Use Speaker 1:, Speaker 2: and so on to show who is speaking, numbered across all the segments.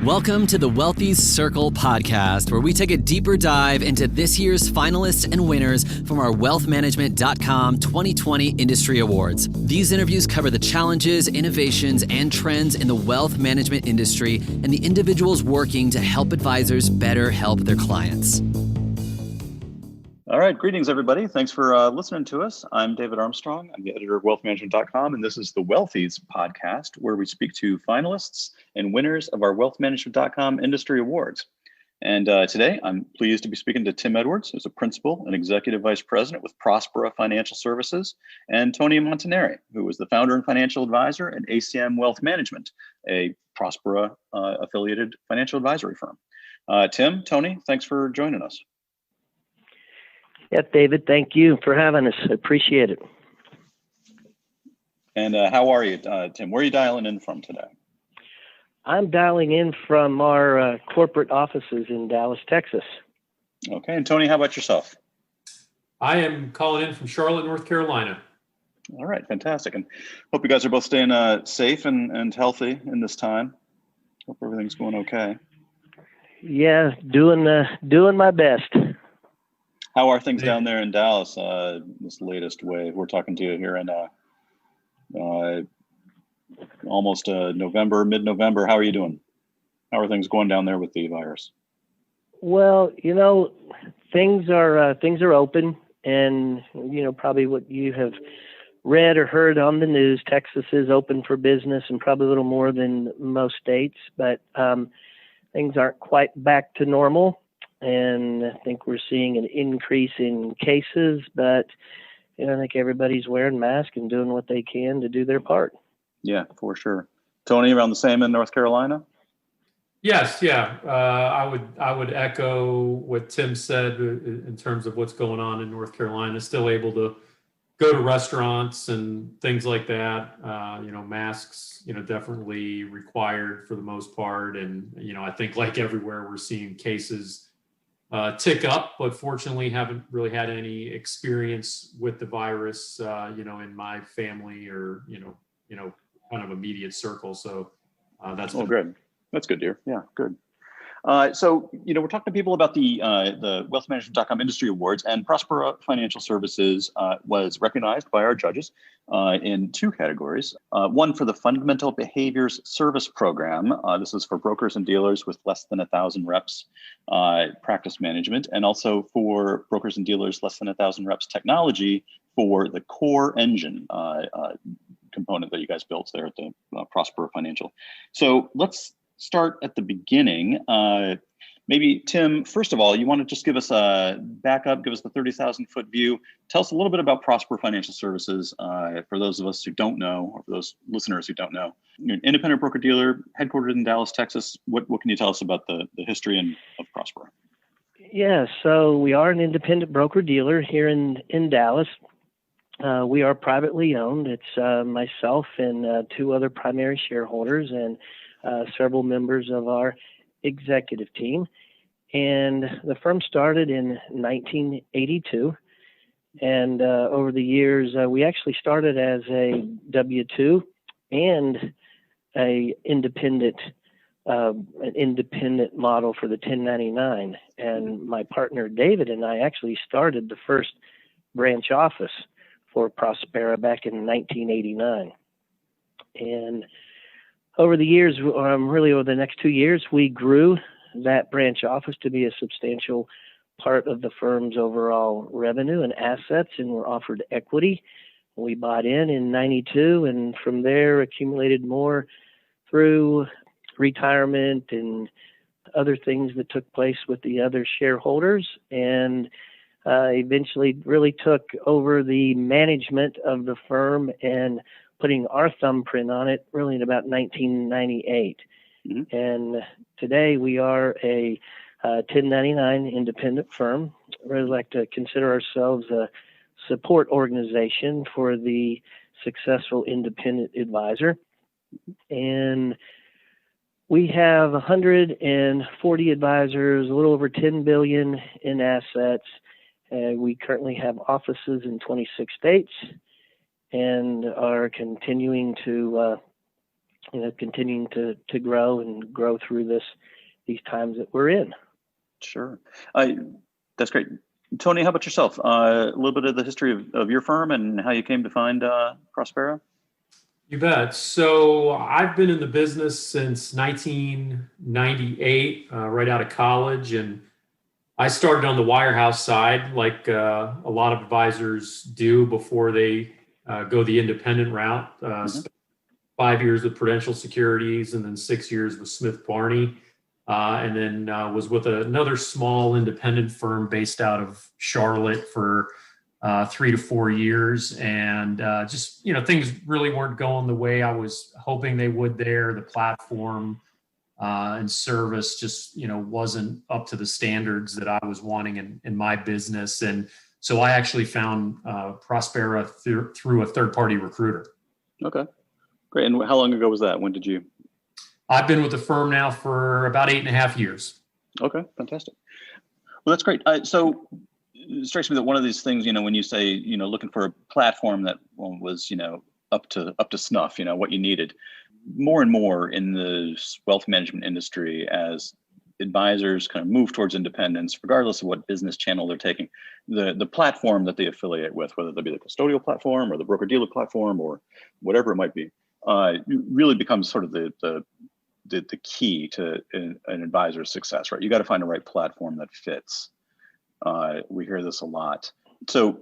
Speaker 1: Welcome to the Wealthy's Circle podcast, where we take a deeper dive into this year's finalists and winners from our wealthmanagement.com 2020 industry awards. These interviews cover the challenges, innovations, and trends in the wealth management industry and the individuals working to help advisors better help their clients.
Speaker 2: All right. Greetings, everybody. Thanks for listening to us. I'm David Armstrong. I'm the editor of wealthmanagement.com, and this is the Wealthy's podcast, where we speak to finalists and winners of our wealthmanagement.com industry awards. And today, I'm pleased to be speaking to Tim Edwards, who's a principal and executive vice president with Prospera Financial Services, and Tony Montanari, who is the founder and financial advisor at ACM Wealth Management, a Prospera affiliated financial advisory firm. Tim, Tony, thanks for joining us.
Speaker 3: Yeah, David, thank you for having us. I appreciate it.
Speaker 2: And how are you, Tim? Where are you dialing in from today?
Speaker 3: I'm dialing in from our corporate offices in Dallas, Texas.
Speaker 2: Okay. And Tony, how about yourself?
Speaker 4: I am calling in from Charlotte, North Carolina.
Speaker 2: All right. Fantastic. And hope you guys are both staying safe and healthy in this time. Hope everything's going okay.
Speaker 3: Yeah, doing my best.
Speaker 2: How are things down there in Dallas, this latest wave? We're talking to you here in almost November, mid-November. How are you doing? How are things going down there with the virus?
Speaker 3: Well, things are open, and probably what you have read or heard on the news, Texas is open for business, and probably a little more than most states, but things aren't quite back to normal. And I think we're seeing an increase in cases, but I think everybody's wearing masks and doing what they can to do their part.
Speaker 2: Yeah, for sure. Tony, around the same in North Carolina?
Speaker 4: Yes, yeah. I would echo what Tim said in terms of what's going on in North Carolina. Still able to go to restaurants and things like that. Masks, definitely required for the most part. And, I think like everywhere, we're seeing cases tick up, but fortunately haven't really had any experience with the virus, in my family or, kind of immediate circle. So that's
Speaker 2: good. That's good, dear. Yeah, good. So, we're talking to people about the wealthmanagement.com industry awards, and Prospera Financial Services was recognized by our judges in two categories. One for the Fundamental Behaviors Service Program. This is for brokers and dealers with less than 1,000 reps practice management, and also for brokers and dealers less than 1,000 reps technology for the core engine component that you guys built there at the Prospera Financial. So let's start at the beginning. Maybe Tim, first of all, you want to just give us a backup, give us the 30,000 foot view. Tell us a little bit about Prospera Financial Services for those of us who don't know, or for those listeners who don't know. You're an independent broker dealer headquartered in Dallas, Texas. What can you tell us about the history of Prospera?
Speaker 3: Yeah, so we are an independent broker dealer here in Dallas. We are privately owned. It's myself and two other primary shareholders and several members of our executive team. And the firm started in 1982. And over the years, we actually started as a W-2 and an independent model for the 1099. And my partner, David, and I actually started the first branch office for Prospera back in 1989. And over the years, really over the next 2 years, we grew that branch office to be a substantial part of the firm's overall revenue and assets, and were offered equity. We bought in 92, and from there accumulated more through retirement and other things that took place with the other shareholders, and eventually really took over the management of the firm and putting our thumbprint on it really in about 1998. Mm-hmm. And today we are a 1099 independent firm. We really like to consider ourselves a support organization for the successful independent advisor. And we have 140 advisors, a little over 10 billion in assets. We currently have offices in 26 states and are continuing to continuing to grow and grow through these times that we're in.
Speaker 2: Sure. That's great. Tony, how about yourself? A little bit of the history of your firm and how you came to find Prospera?
Speaker 4: You bet. So I've been in the business since 1998, right out of college. And I started on the wirehouse side, like a lot of advisors do before they go the independent route. Spent 5 years with Prudential Securities and then 6 years with Smith Barney. And then was with another small independent firm based out of Charlotte for 3 to 4 years. And just, things really weren't going the way I was hoping they would there. The platform and service just, wasn't up to the standards that I was wanting in my business. And so I actually found Prospera through a third-party recruiter.
Speaker 2: Okay, great. And how long ago was that? When did you?
Speaker 4: I've been with the firm now for about 8.5 years.
Speaker 2: Okay, fantastic. Well, that's great. So it strikes me that one of these things, when you say, looking for a platform that was, up to snuff, what you needed, more and more in the wealth management industry, as advisors kind of move towards independence, regardless of what business channel they're taking, the platform that they affiliate with, whether that be the custodial platform or the broker-dealer platform or whatever it might be, really becomes sort of the key to an advisor's success, right? You got to find the right platform that fits. We hear this a lot. So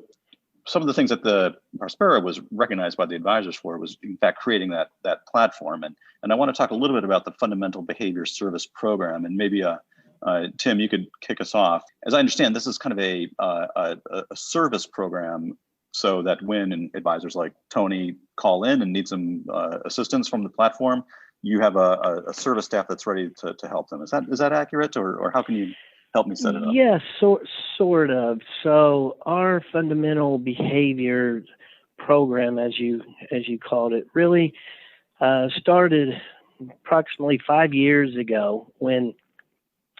Speaker 2: some of the things that the Prospera was recognized by the advisors for was, in fact, creating that platform. And I want to talk a little bit about the Fundamental Behavior Service Program. And maybe, Tim, you could kick us off. As I understand, this is kind of a service program, so that when advisors like Tony call in and need some assistance from the platform, you have a service staff that's ready to help them. Is that accurate, or how can you help me set it up?
Speaker 3: Yes, sort of. So our fundamental behavior program, as you called it, really started approximately 5 years ago when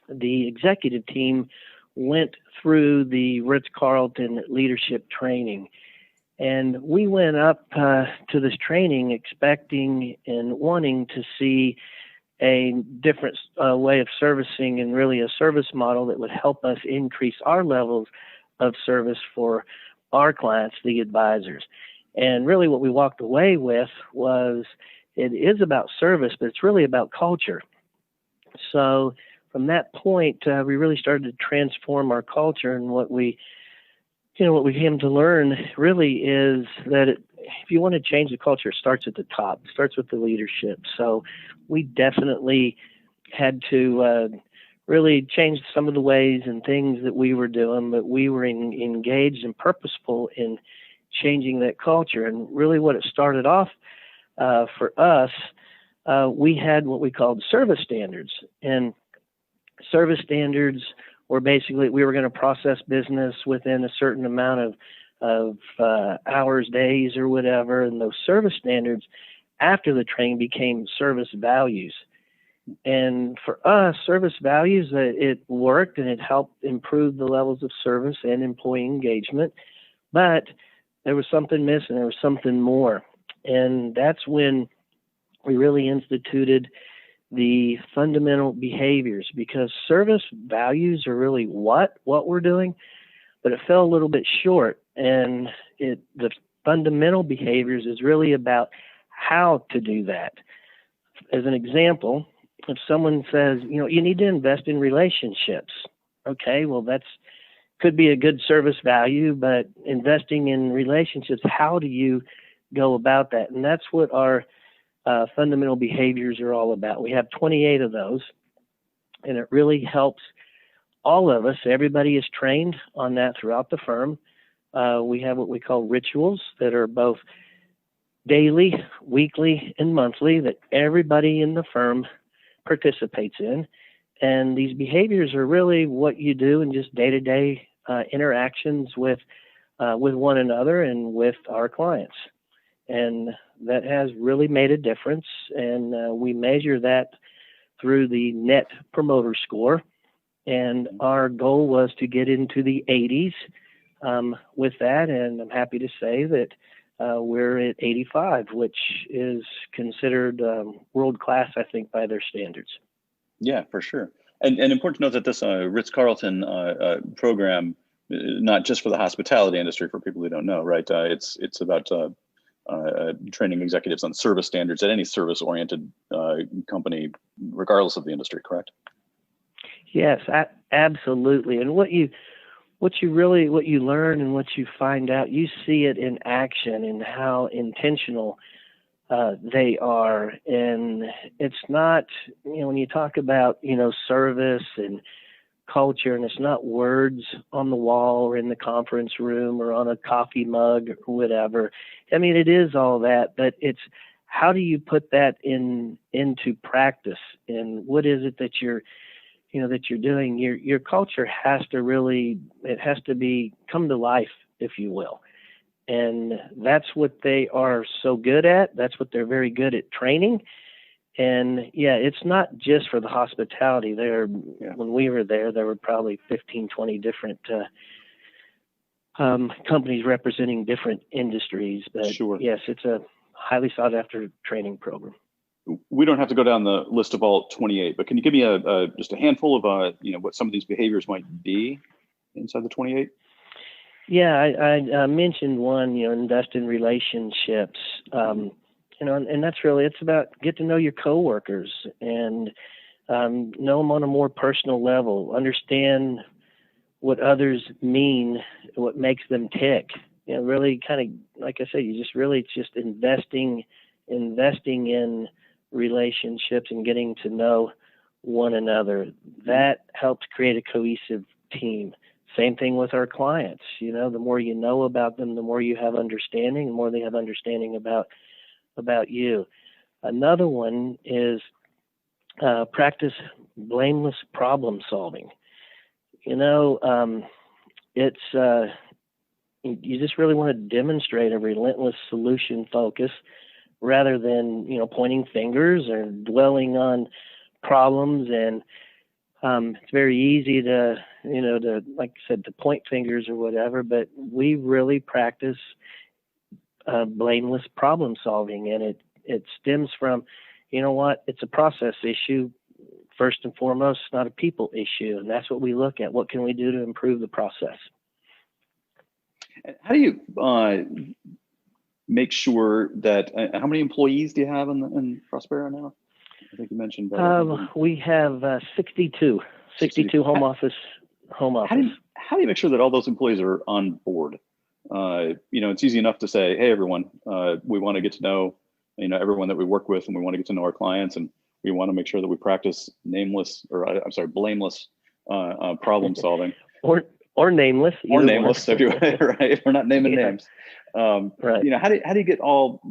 Speaker 3: the executive team went through the Ritz-Carlton leadership training. And we went up to this training expecting and wanting to see a different way of servicing, and really a service model that would help us increase our levels of service for our clients, the advisors. And really what we walked away with was, it is about service, but it's really about culture. So from that point, we really started to transform our culture. And what we came to learn really is that if you want to change the culture, it starts at the top. It starts with the leadership. So we definitely had to really change some of the ways and things that we were doing, but we were engaged and purposeful in changing that culture. And really what it started off for us, we had what we called service standards. And service standards were basically, we were going to process business within a certain amount of hours, days, or whatever. And those service standards after the training became service values. And for us, service values, it worked and it helped improve the levels of service and employee engagement. But there was something missing. There was something more. And that's when we really instituted the fundamental behaviors, because service values are really what we're doing, but it fell a little bit short. And the fundamental behaviors is really about how to do that. As an example, if someone says, you need to invest in relationships. Okay, well, could be a good service value, but investing in relationships, how do you go about that? And that's what our fundamental behaviors are all about. We have 28 of those, and it really helps all of us. Everybody is trained on that throughout the firm. We have what we call rituals that are both daily, weekly, and monthly that everybody in the firm participates in. And these behaviors are really what you do in just day-to-day interactions with one another and with our clients. And that has really made a difference. And we measure that through the Net Promoter Score. And our goal was to get into the 80s with that. And I'm happy to say that we're at 85, which is considered world class, I think, by their standards.
Speaker 2: Yeah, for sure. And important to note that this Ritz-Carlton program, not just for the hospitality industry, for people who don't know, right? It's about training executives on service standards at any service-oriented company, regardless of the industry, correct?
Speaker 3: Yes, absolutely. And what you learn and what you find out, you see it in action and how intentional they are. And it's not, when you talk about, service and culture, and it's not words on the wall or in the conference room or on a coffee mug or whatever. I mean, it is all that, but it's how do you put that into practice, and what is it that you're doing? Your culture has to come to life, if you will. And that's what they are so good at. That's what they're very good at training. And yeah, it's not just for the hospitality. When we were there were probably 15, 20 different companies representing different industries. But
Speaker 2: sure.
Speaker 3: Yes, it's a highly sought after training program.
Speaker 2: We don't have to go down the list of all 28, but can you give me just a handful of what some of these behaviors might be inside the 28?
Speaker 3: Yeah, I mentioned one, invest in relationships. And that's really, it's about get to know your coworkers and know them on a more personal level, understand what others mean, what makes them tick. Really kind of, like I said, it's just investing in relationships and getting to know one another. That helps create a cohesive team. Same thing with our clients. The more you know about them, the more you have understanding, the more they have understanding about you. Another one is practice blameless problem solving. It's you just really want to demonstrate a relentless solution focus rather than pointing fingers or dwelling on problems. And it's very easy to like I said, to point fingers or whatever, but we really practice blameless problem solving, and it stems from, it's a process issue first and foremost, not a people issue, and that's what we look at. What can we do to improve the process?
Speaker 2: How do you make sure that how many employees do you have in Prospera now? I think you mentioned
Speaker 3: we have 62 home office.
Speaker 2: How do you make sure that all those employees are on board? It's easy enough to say, hey, everyone, we want to get to know, everyone that we work with, and we want to get to know our clients, and we want to make sure that we practice blameless problem solving.
Speaker 3: or nameless.
Speaker 2: Or nameless, right? We're not naming names.
Speaker 3: Right.
Speaker 2: How do you get all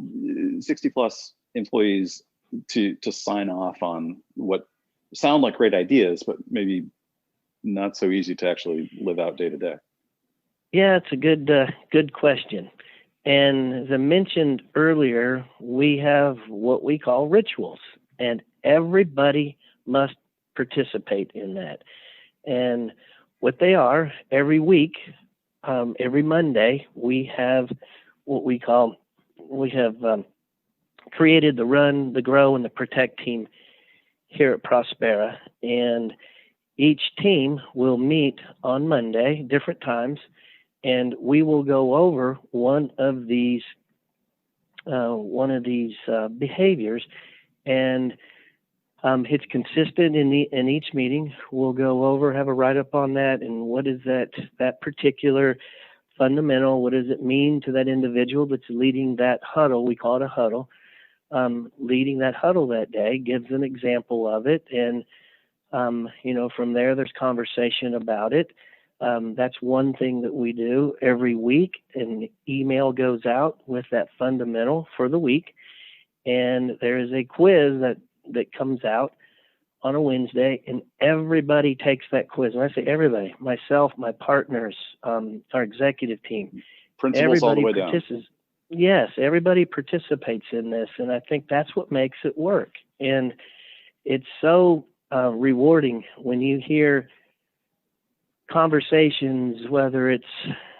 Speaker 2: 60 plus employees to sign off on what sound like great ideas, but maybe not so easy to actually live out day to day?
Speaker 3: Yeah, it's a good question. And as I mentioned earlier, we have what we call rituals, and everybody must participate in that. And what they are, every week, every Monday, we have what we have created the Run, the Grow, and the Protect team here at Prospera. And each team will meet on Monday, different times, and we will go over one of these behaviors, and it's consistent in each meeting. We'll go over, have a write-up on that, and what is that particular fundamental, what does it mean to that individual that's leading that huddle? We call it a huddle. Leading that huddle that day, gives an example of it, and from there's conversation about it. That's one thing that we do every week. An email goes out with that fundamental for the week, and there is a quiz that comes out on a Wednesday, and everybody takes that quiz. And I say everybody, myself, my partners, our executive team,
Speaker 2: principals all the way down.
Speaker 3: Yes, everybody participates in this, and I think that's what makes it work. And it's so rewarding when you hear conversations, whether it's,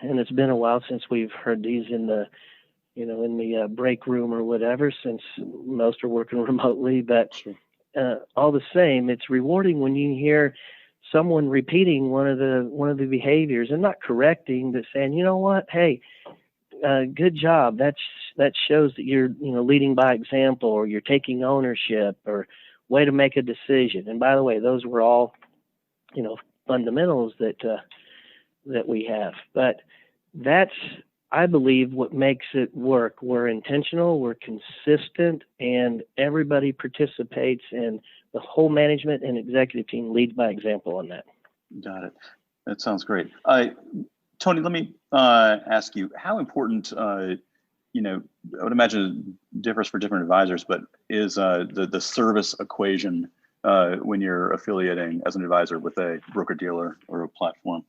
Speaker 3: and it's been a while since we've heard these in the in the break room or whatever, since most are working remotely. But
Speaker 2: Sure.
Speaker 3: all the same, it's rewarding when you hear someone repeating one of the behaviors and not correcting, but saying, you know what, hey, good job. That shows that you're leading by example, or you're taking ownership, or way to make a decision. And by the way, those were all fundamentals that we have. But that's, I believe, what makes it work. We're intentional, we're consistent, and everybody participates, and the whole management and executive team leads by example on that.
Speaker 2: Got it. That sounds great. Tony, let me ask you, how important, I would imagine it differs for different advisors, but is the service equation when you're affiliating as an advisor with a broker-dealer or a platform?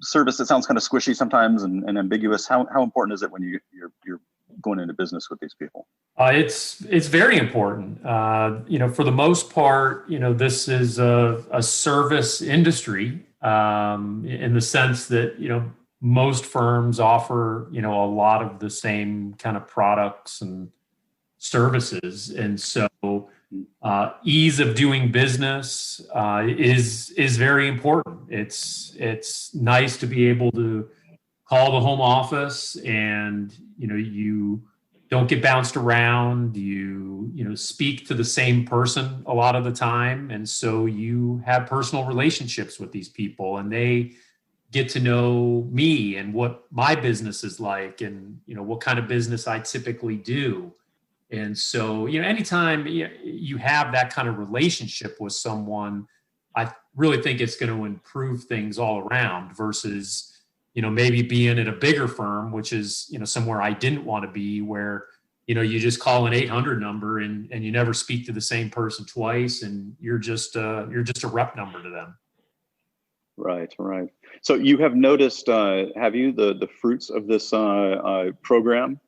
Speaker 2: Service, it sounds kind of squishy sometimes and ambiguous. How important is it when you're going into business with these people?
Speaker 4: It's very important. For the most part, this is a service industry in the sense that most firms offer a lot of the same kind of products and services, and so ease of doing business is very important. It's nice to be able to call the home office and you don't get bounced around. You speak to the same person a lot of the time, and so you have personal relationships with these people, and they get to know me and what my business is like, and what kind of business I typically do. And so, anytime you have that kind of relationship with someone, I really think it's going to improve things all around versus, maybe being at a bigger firm, which is, somewhere I didn't want to be, where, you just call an 800 number and you never speak to the same person twice, and you're just a rep number to them. Right.
Speaker 2: So you have noticed, have you, the fruits of this program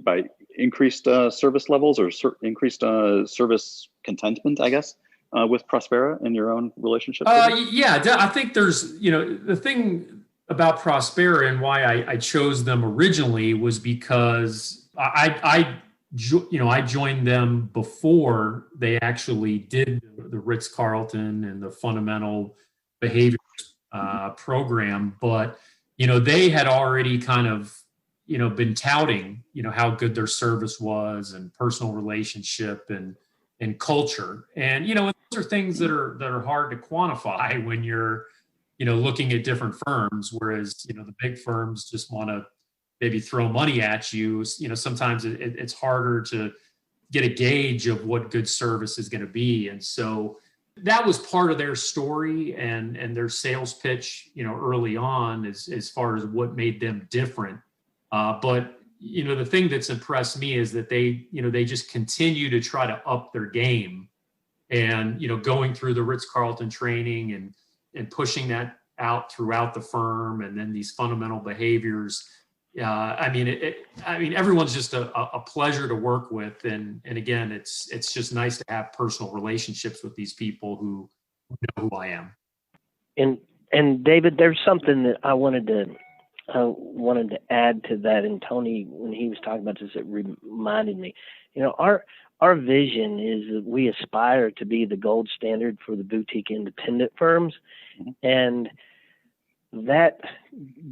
Speaker 2: by increased service levels or increased service contentment, I guess, with Prospera in your own relationship?
Speaker 4: Yeah, I think there's, the thing about Prospera and why I chose them originally was because I joined them before they actually did the Ritz-Carlton and the fundamental behavior program, but they had already kind of been touting how good their service was and personal relationship and culture, and those are things that are hard to quantify when you're looking at different firms, whereas the big firms just want to maybe throw money at you. Sometimes it's harder to get a gauge of what good service is going to be. And so that was part of their story and their sales pitch, early on as far as what made them different. But the thing that's impressed me is that they just continue to try to up their game, and, going through the Ritz-Carlton training and pushing that out throughout the firm. And then these fundamental behaviors. Everyone's just a pleasure to work with. And again, it's just nice to have personal relationships with these people who know who I am.
Speaker 3: And David, there's something that I wanted to add to that. And Tony, when he was talking about this, it reminded me, our vision is that we aspire to be the gold standard for the boutique independent firms. Mm-hmm. And that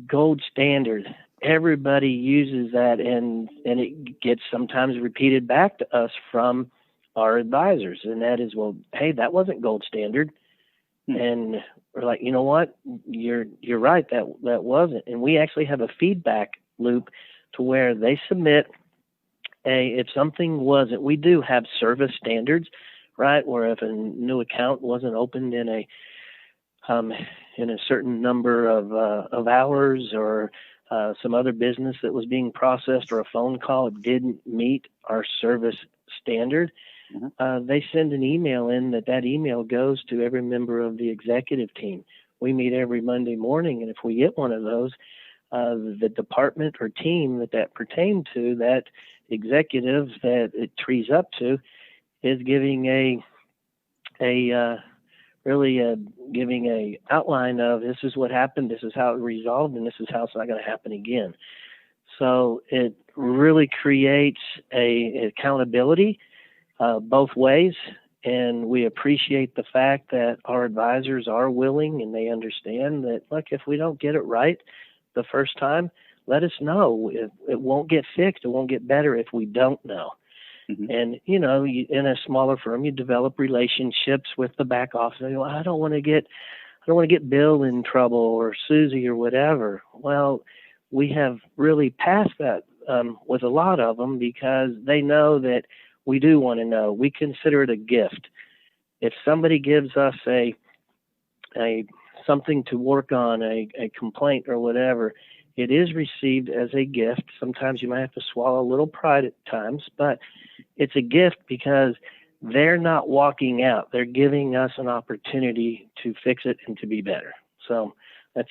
Speaker 3: gold standard, everybody uses that, and it gets sometimes repeated back to us from our advisors. And that is, well, hey, that wasn't gold standard. Mm-hmm. And we're like, you know what? You're right. That wasn't. And we actually have a feedback loop to where they submit if something wasn't. We do have service standards, right? Where if a new account wasn't opened in a certain number of hours, or some other business that was being processed, or a phone call didn't meet our service standard, mm-hmm. They send an email in. That email goes to every member of the executive team. We meet every Monday morning, and if we get one of those, the department or team that pertained to, that executive that it trees up to, is giving a really giving a outline of this is what happened, this is how it resolved, and this is how it's not going to happen again. So it really creates a accountability both ways, and we appreciate the fact that our advisors are willing and they understand that, look, if we don't get it right the first time, let us know. It won't get fixed. It won't get better if we don't know.
Speaker 2: Mm-hmm.
Speaker 3: And, in a smaller firm, you develop relationships with the back office. You know, I don't want to get Bill in trouble or Susie or whatever. Well, we have really passed that with a lot of them because they know that we do want to know. We consider it a gift. If somebody gives us a something to work on, a complaint or whatever, it is received as a gift. Sometimes you might have to swallow a little pride at times, but it's a gift because they're not walking out. They're giving us an opportunity to fix it and to be better. So that's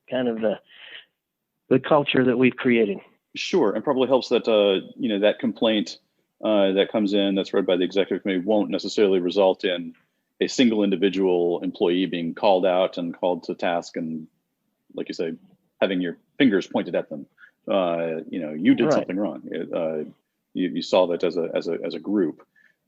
Speaker 3: kind of the culture that we've created.
Speaker 2: Sure, and probably helps that that complaint that comes in that's read by the executive committee won't necessarily result in a single individual employee being called out and called to task and, like you say, having your fingers pointed at them. You did something wrong. You solve it as a group,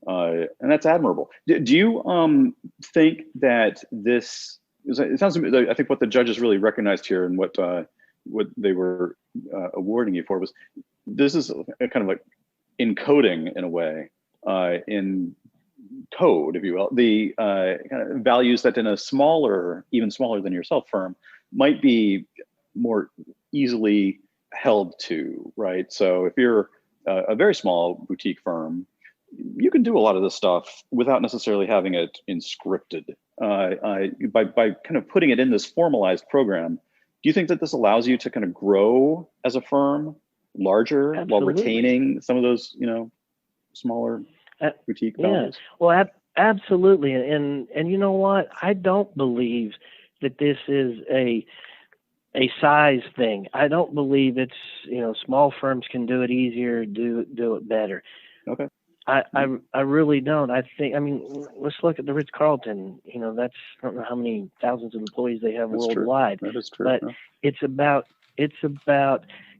Speaker 2: and that's admirable. Do you think that this? It sounds to me, I think what the judges really recognized here and what they were awarding you for was this is a kind of like encoding in a way in code, if you will, the kind of values that in a smaller, even smaller than yourself firm might be more easily held to, right? So if you're a very small boutique firm, you can do a lot of this stuff without necessarily having it inscripted. By kind of putting it in this formalized program, do you think that this allows you to kind of grow as a firm larger
Speaker 3: Absolutely.
Speaker 2: while retaining some of those, smaller boutique values?
Speaker 3: Yeah. Well, absolutely. And you know what? I don't believe that this is a size thing. I don't believe it's, small firms can do it easier, do it better.
Speaker 2: Okay.
Speaker 3: I really don't. Let's look at the Ritz-Carlton. I don't know how many thousands of employees they have worldwide.
Speaker 2: That is true.
Speaker 3: But it's about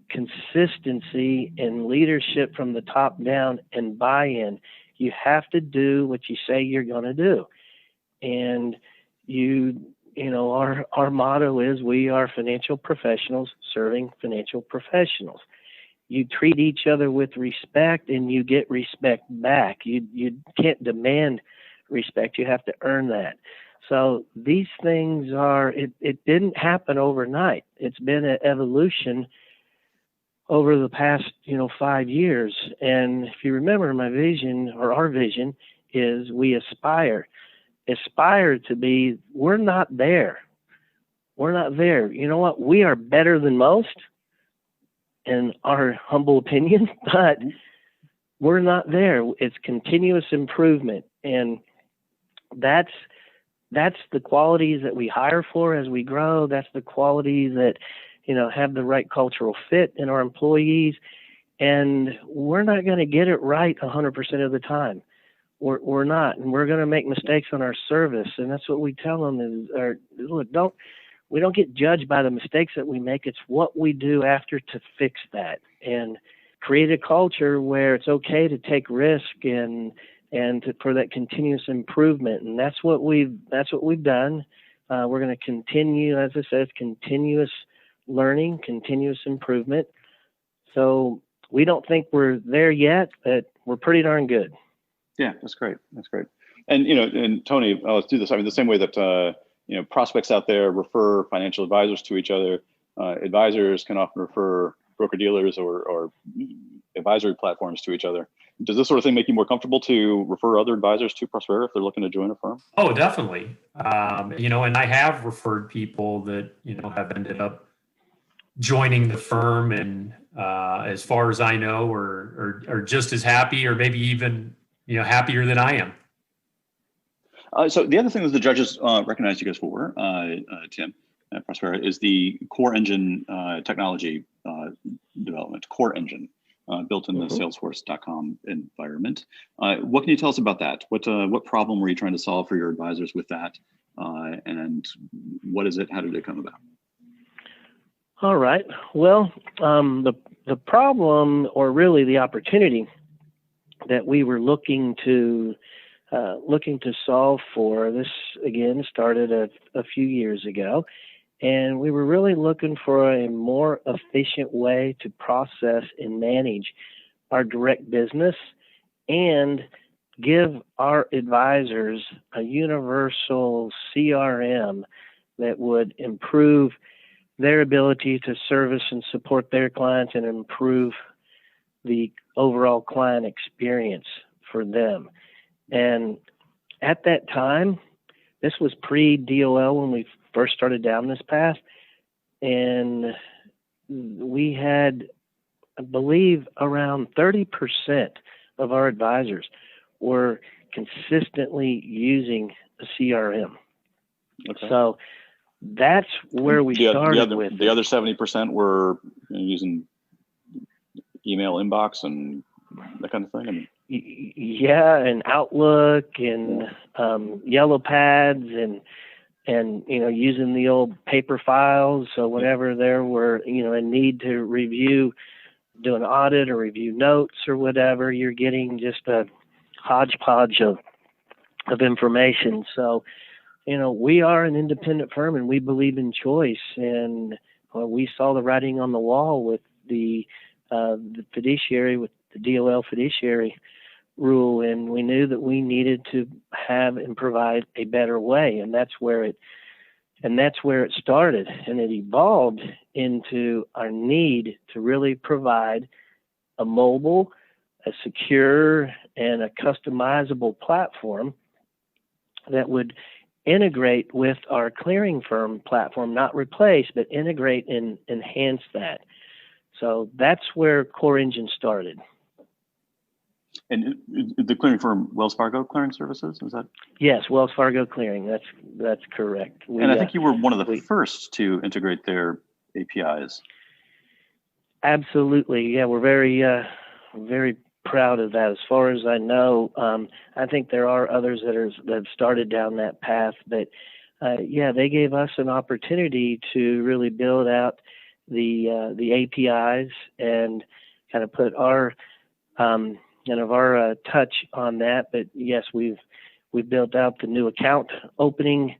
Speaker 3: consistency and leadership from the top down and buy-in. You have to do what you say you're going to do. And our motto is we are financial professionals serving financial professionals. You treat each other with respect and you get respect back. You can't demand respect. You have to earn that. So these things it didn't happen overnight. It's been an evolution over the past, 5 years. And if you remember, my vision or our vision is we aspire to be, we're not there. We're not there. You know what? We are better than most in our humble opinion, but we're not there. It's continuous improvement. And that's the qualities that we hire for as we grow. That's the qualities that, have the right cultural fit in our employees. And we're not going to get it right 100% of the time. We're not, and we're going to make mistakes on our service. And that's what we tell them is, look, we don't get judged by the mistakes that we make. It's what we do after to fix that and create a culture where it's okay to take risk and for that continuous improvement. And that's what we've done. We're going to continue, as I said, continuous learning, continuous improvement. So we don't think we're there yet, but we're pretty darn good.
Speaker 2: Yeah, that's great. That's great. And, and Tony, let's do this. The same way that, prospects out there refer financial advisors to each other. Advisors can often refer broker dealers or advisory platforms to each other. Does this sort of thing make you more comfortable to refer other advisors to Prospera if they're looking to join a firm?
Speaker 4: Oh, definitely. And I have referred people that, have ended up joining the firm and as far as I know, are just as happy or maybe even, happier than I am.
Speaker 2: So the other thing that the judges recognized you guys for, Tim, at Prospera, is the core engine technology development, core engine built in the Salesforce.com environment. What can you tell us about that? What problem were you trying to solve for your advisors with that? and what is it? How did it come about?
Speaker 3: All right. Well, the problem, or really the opportunity that we were looking to solve for, this again started a few years ago, and we were really looking for a more efficient way to process and manage our direct business and give our advisors a universal CRM that would improve their ability to service and support their clients and improve the overall client experience for them. And at that time, this was pre-DOL when we first started down this path, and we had, I believe, around 30% of our advisors were consistently using a CRM.
Speaker 2: Okay.
Speaker 3: So that's where we started with.
Speaker 2: The other 70% were using email inbox and that kind of thing. I mean,
Speaker 3: yeah, and Outlook and yellow pads and using the old paper files. So whenever there were a need to do an audit or review notes or whatever, you're getting just a hodgepodge of information. So we are an independent firm and we believe in choice, and we saw the writing on the wall with the fiduciary, with the DOL fiduciary rule, and we knew that we needed to have and provide a better way, and that's where it started, and it evolved into our need to really provide a mobile, a secure, and a customizable platform that would integrate with our clearing firm platform, not replace, but integrate and enhance that. So that's where Core Engine started.
Speaker 2: And the clearing firm, Wells Fargo Clearing Services, is that?
Speaker 3: Yes, Wells Fargo Clearing. That's correct.
Speaker 2: And I think you were one of the first to integrate their APIs.
Speaker 3: Absolutely. Yeah, we're very proud of that. As far as I know, I think there are others that have started down that path, but they gave us an opportunity to really build out the APIs and kind of put our touch on that. But yes, we've built out the new account opening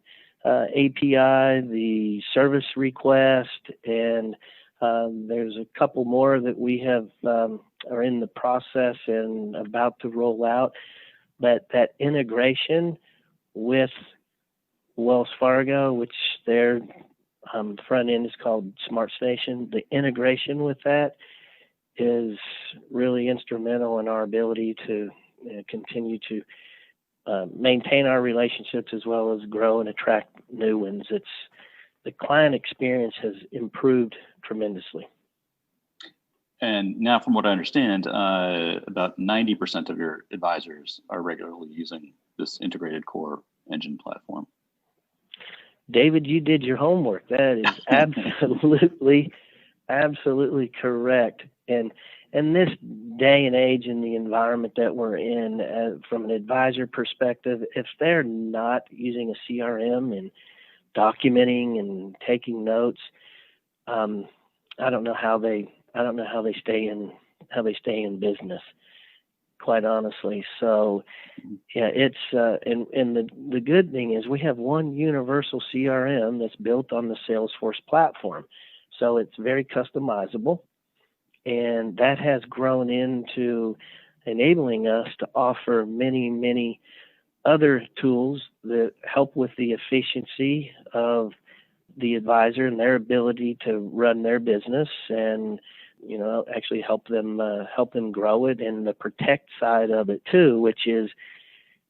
Speaker 3: API, the service request, and there's a couple more that we have are in the process and about to roll out. But that integration with Wells Fargo, which their front end is called SmartStation, the integration with that is really instrumental in our ability to continue to maintain our relationships as well as grow and attract new ones. The client experience has improved tremendously.
Speaker 2: And now, from what I understand, about 90% of your advisors are regularly using this integrated Core Engine platform.
Speaker 3: David, you did your homework. That is absolutely correct. And this day and age in the environment that we're in, from an advisor perspective, if they're not using a CRM and documenting and taking notes, I don't know how they stay in business, quite honestly. So yeah, it's and the good thing is we have one universal CRM that's built on the Salesforce platform, so it's very customizable, and that has grown into enabling us to offer many other tools that help with the efficiency of the advisor and their ability to run their business, and actually help them grow it, and the protect side of it too, which is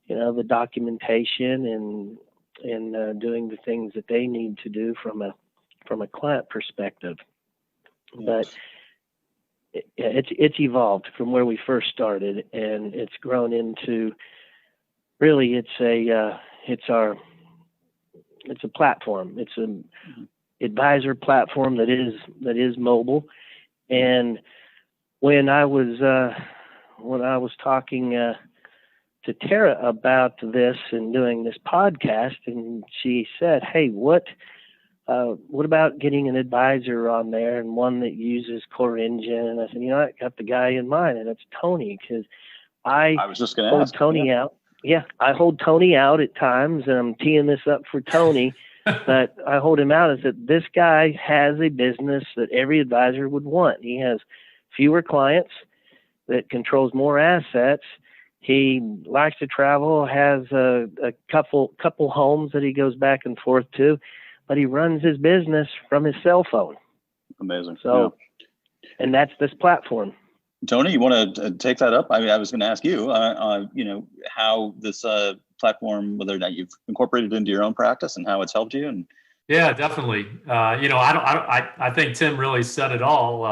Speaker 3: the documentation and doing the things that they need to do from a client perspective. But it's evolved from where we first started, and it's grown into really it's a platform. It's an advisor platform that is mobile. And when I was talking to Tara about this and doing this podcast, and she said, "Hey, what about getting an advisor on there and one that uses Core Engine?" And I said, I got the guy in mind, and it's Tony, because I
Speaker 2: was just going to
Speaker 3: hold
Speaker 2: ask.
Speaker 3: Tony out. Yeah, I hold Tony out at times, and I'm teeing this up for Tony, but I hold him out as that this guy has a business that every advisor would want. He has fewer clients, that controls more assets. He likes to travel, has a couple homes that he goes back and forth to, but he runs his business from his cell phone.
Speaker 2: Amazing.
Speaker 3: So, and that's this platform.
Speaker 2: Tony, you want to take that up? I was going to ask you, how this platform, whether or not you've incorporated it into your own practice and how it's helped you. And
Speaker 4: yeah, definitely. I think Tim really said it all.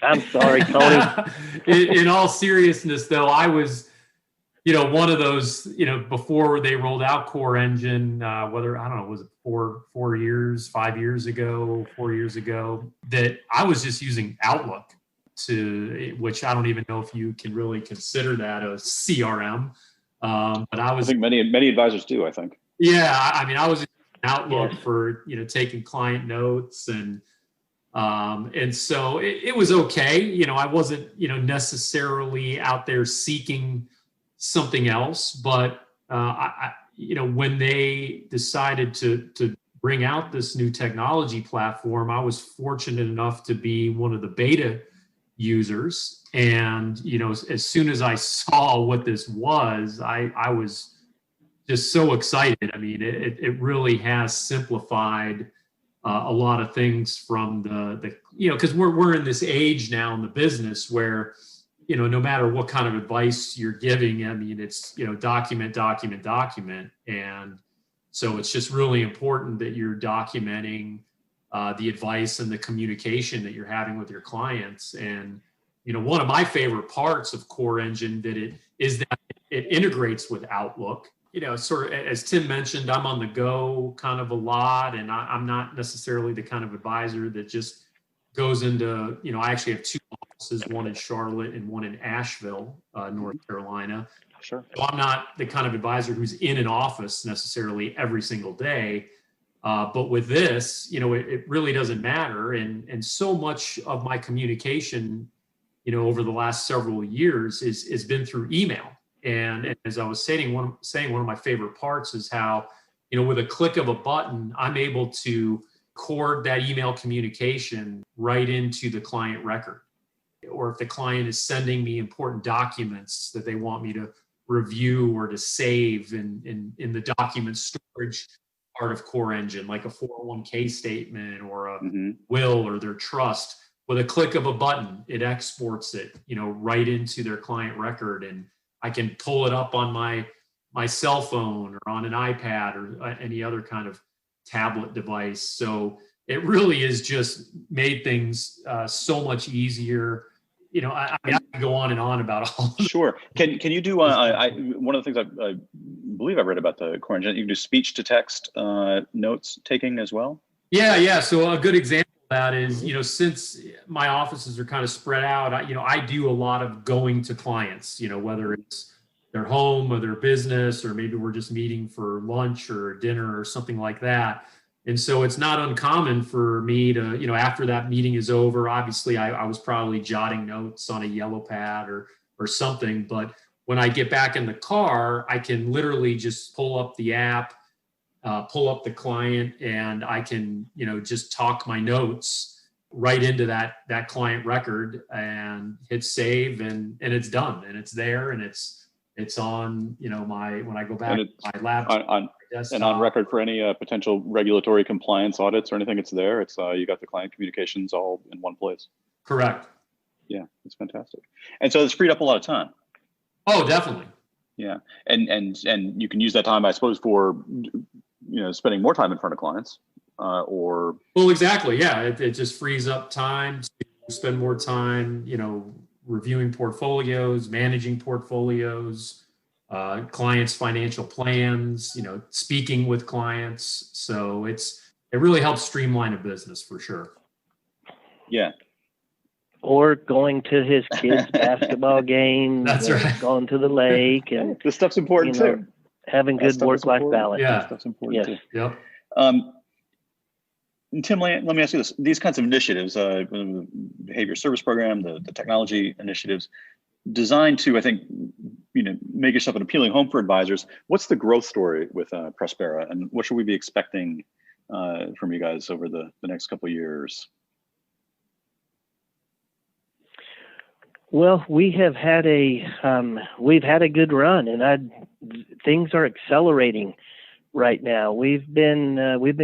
Speaker 3: I'm sorry, Tony.
Speaker 4: In all seriousness, though, I was, one of those, before they rolled out Core Engine, was it 4 years, 5 years ago, 4 years ago, that I was just using Outlook which I don't even know if you can really consider that a CRM. But I think
Speaker 2: many advisors do, I think.
Speaker 4: Yeah. I was using Outlook for, taking client notes and so it was okay. I wasn't, necessarily out there seeking something else, but, when they decided to bring out this new technology platform, I was fortunate enough to be one of the beta users. And, as soon as I saw what this was, I was just so excited. It really has simplified a lot of things from the because we're in this age now in the business where, no matter what kind of advice you're giving, it's, document. And so it's just really important that you're documenting the advice and the communication that you're having with your clients. And, one of my favorite parts of Core Engine is that it integrates with Outlook. Sort of as Tim mentioned, I'm on the go kind of a lot, and I'm not necessarily the kind of advisor that just goes into, I actually have 2 offices, one in Charlotte and one in Asheville, North Carolina.
Speaker 2: Sure.
Speaker 4: So I'm not the kind of advisor who's in an office necessarily every single day. But with this, it really doesn't matter. And so much of my communication, over the last several years has been through email. And as I was saying, one of my favorite parts is how, with a click of a button, I'm able to cord that email communication right into the client record. Or if the client is sending me important documents that they want me to review or to save in the document storage part of Core Engine, like a 401k statement or a will or their trust, with a click of a button, it exports it, right into their client record. And I can pull it up on my cell phone or on an iPad or any other kind of tablet device. So it really is just made things so much easier. I can go on and on about all of it.
Speaker 2: Sure. Can you do, one of the things I believe I read about the Core Engine, you can do speech to text notes taking as well?
Speaker 4: Yeah. So a good example of that is, since my offices are kind of spread out, I do a lot of going to clients, whether it's their home or their business, or maybe we're just meeting for lunch or dinner or something like that. And so it's not uncommon for me to, after that meeting is over, obviously I was probably jotting notes on a yellow pad or something. But when I get back in the car, I can literally just pull up the app, pull up the client, and I can, just talk my notes right into that client record and hit save, and it's done, and it's there, and it's on, when I go back to my laptop.
Speaker 2: And on record for any potential regulatory compliance audits or anything, it's there. It's you got the client communications all in one place.
Speaker 4: Correct.
Speaker 2: Yeah, it's fantastic. And so it's freed up a lot of time.
Speaker 4: Oh, definitely.
Speaker 2: Yeah, and you can use that time, I suppose, for spending more time in front of clients, or. Well,
Speaker 4: exactly. Yeah, it just frees up time to spend more time, reviewing portfolios, managing portfolios. Clients' financial plans, speaking with clients. So it really helps streamline a business for sure.
Speaker 2: Yeah.
Speaker 3: or going to his kids' basketball games,
Speaker 4: That's right.
Speaker 3: going to the lake, and
Speaker 2: This stuff's important too.
Speaker 3: having
Speaker 2: That
Speaker 3: good
Speaker 2: stuff is
Speaker 3: work-life
Speaker 2: important.
Speaker 3: balance.
Speaker 4: Yeah.
Speaker 2: That stuff's important
Speaker 3: Yes.
Speaker 2: too.
Speaker 4: Yep.
Speaker 2: Tim, let me ask you this: these kinds of initiatives, behavior service program, the technology initiatives, designed to, I think, make yourself an appealing home for advisors. What's the growth story with Prospera, and what should we be expecting from you guys over the next couple of years?
Speaker 3: Well, we've had a good run, and things are accelerating right now. We've been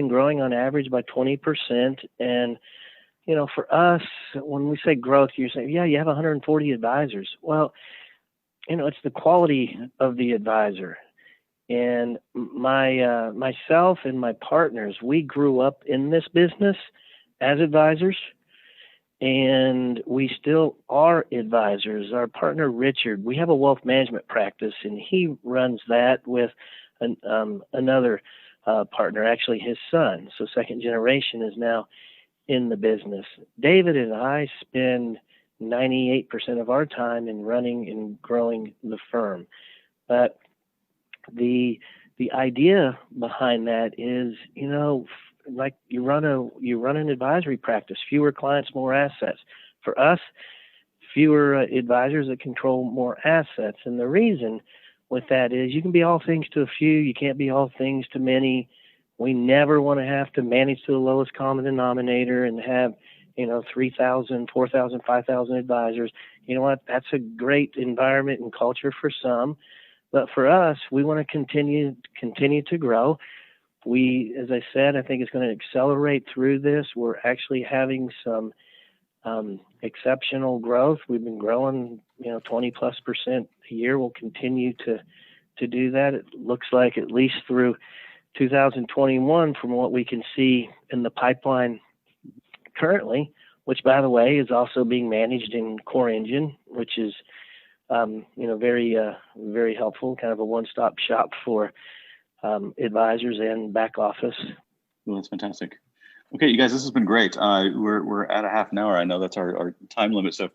Speaker 3: growing on average by 20%, and for us, when we say growth, you're saying, yeah, you have 140 advisors. Well, it's the quality of the advisor. And myself and my partners, we grew up in this business as advisors, and we still are advisors. Our partner, Richard, we have a wealth management practice, and he runs that with another partner, actually his son. So second generation is now in the business. David and I spend 98% of our time in running and growing the firm. But the idea behind that is, like you run an advisory practice, fewer clients, more assets. For us, fewer advisors that control more assets. And the reason with that is you can be all things to a few, you can't be all things to many. We never want to have to manage to the lowest common denominator and have 3,000, 4,000, 5,000 advisors. You know what? That's a great environment and culture for some. But for us, we want to continue to grow. We, as I said, I think it's going to accelerate through this. We're actually having some exceptional growth. We've been growing, 20+% a year. We'll continue to do that. It looks like at least through 2021, from what we can see in the pipeline currently, which, by the way, is also being managed in Core Engine, which is very very helpful, kind of a one-stop shop for advisors and back office.
Speaker 2: Well, that's fantastic. Okay, you guys, this has been great. We're at a half an hour. I know that's our time limit. So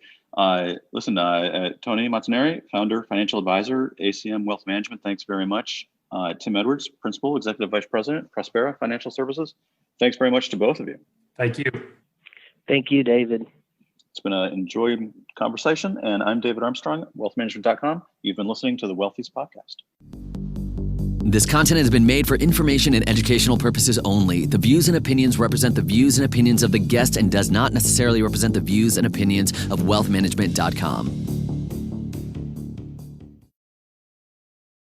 Speaker 2: listen, Tony Montanari, founder, financial advisor, ACM Wealth Management, thanks very much. Tim Edwards, principal, executive vice president, Prospera Financial Services. Thanks very much to both of you.
Speaker 4: Thank you.
Speaker 3: Thank you, David.
Speaker 2: It's been an enjoyed conversation, and I'm David Armstrong, wealthmanagement.com. You've been listening to the Wealthies Podcast.
Speaker 1: This content has been made for information and educational purposes only. The views and opinions represent the views and opinions of the guest and does not necessarily represent the views and opinions of wealthmanagement.com.